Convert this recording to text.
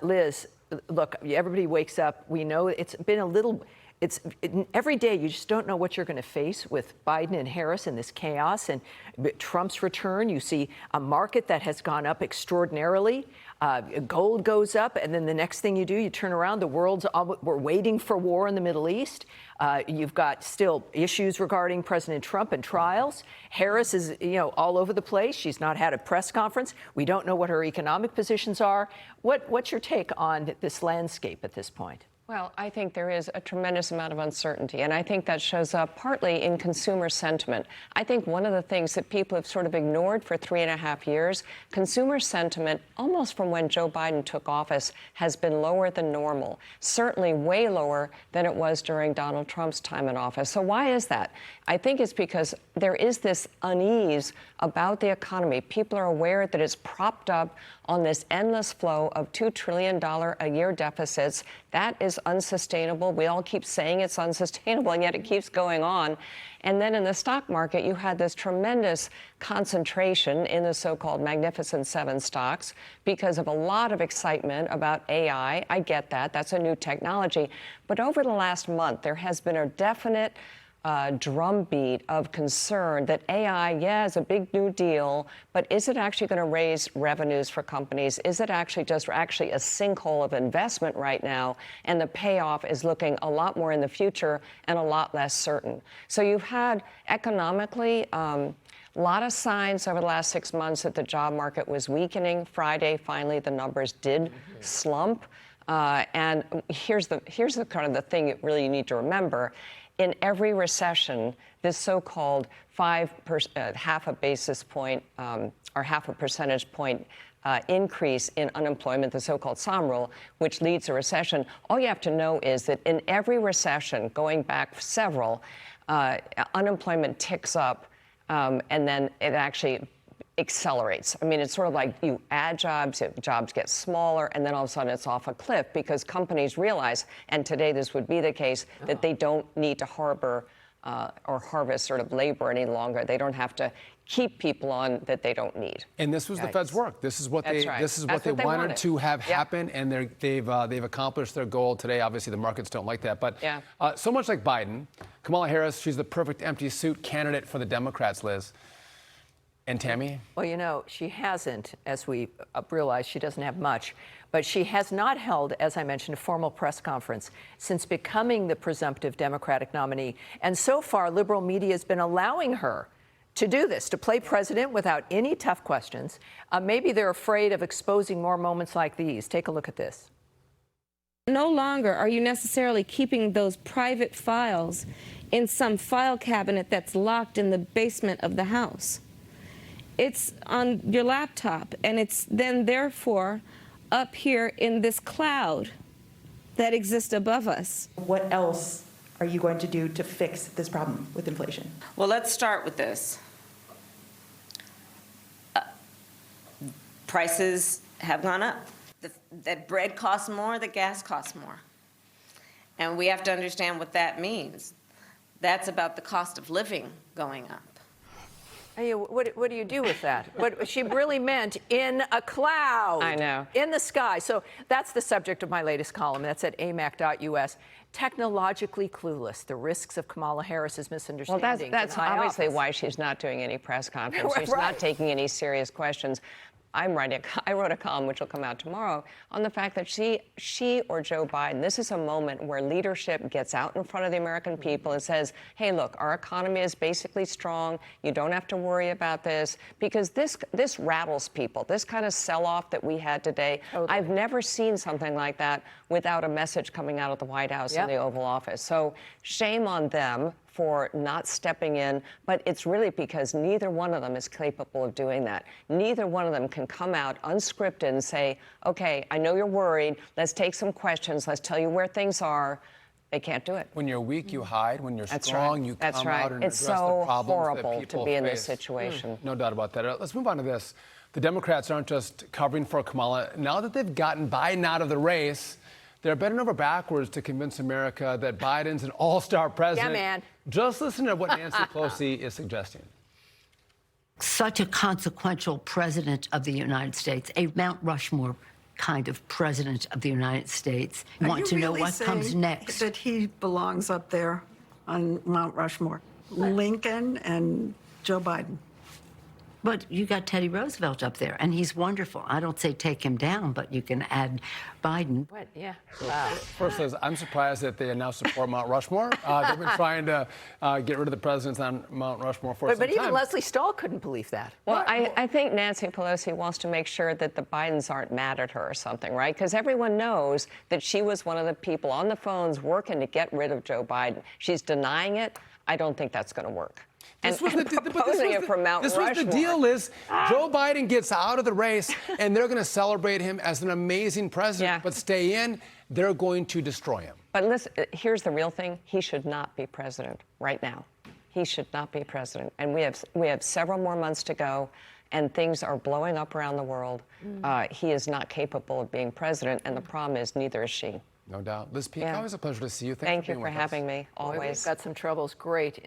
Liz, look, everybody wakes up. We know it's been a little. Every day you just don't know what you're going to face with Biden and Harris and this chaos and Trump's return. You see a market that has gone up extraordinarily. Gold goes up, and then the next thing you do, you turn around. We're waiting for war in the Middle East. You've got still issues regarding President Trump and trials. Harris is, all over the place. She's not had a press conference. We don't know what her economic positions are. What's your take on this landscape at this point? Well, I think there is a tremendous amount of uncertainty, and I think that shows up partly in consumer sentiment. I think one of the things that people have sort of ignored for 3.5 years, consumer sentiment, almost from when Joe Biden took office, has been lower than normal, certainly way lower than it was during Donald Trump's time in office. So why is that? I think it's because there is this unease about the economy. People are aware that it's propped up on this endless flow of $2 trillion a year deficits. That is unsustainable. We all keep saying it's unsustainable, and yet it keeps going on. And then in the stock market, you had this tremendous concentration in the so-called Magnificent Seven stocks because of a lot of excitement about AI. I get that. That's a new technology. But over the last month, there has been a definite drumbeat of concern that AI, is a big new deal, but is it actually going to raise revenues for companies? Is it actually a sinkhole of investment right now? And the payoff is looking a lot more in the future and a lot less certain. So you've had economically a lot of signs over the last 6 months that the job market was weakening. Friday, finally, the numbers did slump. And here's the kind of the thing that really you need to remember. In every recession, this so-called half a basis point or half a percentage point increase in unemployment, the so-called SOM rule, which leads to recession, all you have to know is that in every recession, going back several, unemployment ticks up and then it actually accelerates. I mean, it's sort of like you add jobs, jobs get smaller, and then all of a sudden it's off a cliff because companies realize, and today this would be the case, that they don't need to harbor or harvest sort of labor any longer. They don't have to keep people on that they don't need. And this was the Fed's work. This is what they wanted to have happen, and they've accomplished their goal today. Obviously, the markets don't like that, but so much like Biden, Kamala Harris, she's the perfect empty suit candidate for the Democrats, Liz. And Tammy? Well, she hasn't, as we realize, she doesn't have much, but she has not held, as I mentioned, a formal press conference since becoming the presumptive Democratic nominee. And so far, liberal media has been allowing her to do this, to play president without any tough questions. Maybe they're afraid of exposing more moments like these. Take a look at this. No longer are you necessarily keeping those private files in some file cabinet that's locked in the basement of the house. It's on your laptop, and it's then, therefore, up here in this cloud that exists above us. What else are you going to do to fix this problem with inflation? Well, let's start with this. Prices have gone up. That bread costs more, the gas costs more. And we have to understand what that means. That's about the cost of living going up. What do you do with that? What she really meant in a cloud. I know. In the sky. So that's the subject of my latest column. That's at amac.us. Technologically clueless. The risks of Kamala Harris's misunderstanding. Well, that's obviously why she's not doing any press conference. She's not taking any serious questions. I wrote a column, which will come out tomorrow, on the fact that she or Joe Biden, this is a moment where leadership gets out in front of the American people and says, hey, look, our economy is basically strong. You don't have to worry about this, because this rattles people. This kind of sell-off that we had today, I've never seen something like that without a message coming out of the White House and the Oval Office. So shame on them for not stepping in, but it's really because neither one of them is capable of doing that. Neither one of them can come out unscripted and say, okay, I know you're worried, let's take some questions, let's tell you where things are. They can't do it. When you're weak, you hide. When you're strong, you come out and it's address the problems that people face. It's so horrible to be in this situation. No doubt about that. Let's move on to this. The Democrats aren't just covering for Kamala. Now that they've gotten Biden out of the race, they're bending over backwards to convince America that Biden's an all-star president. Yeah, man. Just listen to what Nancy Pelosi is suggesting. Such a consequential president of the United States, a Mount Rushmore kind of president of the United States. I want to know what comes next. That he belongs up there on Mount Rushmore, Lincoln and Joe Biden. But you got Teddy Roosevelt up there, and he's wonderful. I don't say take him down, but you can add Biden. What? Yeah. Wow. First, Liz, I'm surprised that they now support Mount Rushmore. They've been trying to get rid of the presidents on Mount Rushmore for some time. But even Leslie Stahl couldn't believe that. Well, I think Nancy Pelosi wants to make sure that the Bidens aren't mad at her or something, right? Because everyone knows that she was one of the people on the phones working to get rid of Joe Biden. She's denying it. I don't think that's going to work. This was the deal, Liz. Joe Biden gets out of the race, and they're going to celebrate him as an amazing president. But stay in, they're going to destroy him. But listen, here's the real thing. He should not be president right now. He should not be president. And we have several more months to go, and things are blowing up around the world. He is not capable of being president, and the problem is neither is she. No doubt. Liz Peek, always a pleasure to see you. Thank you for having me, always. Boy, we've got some troubles. Great.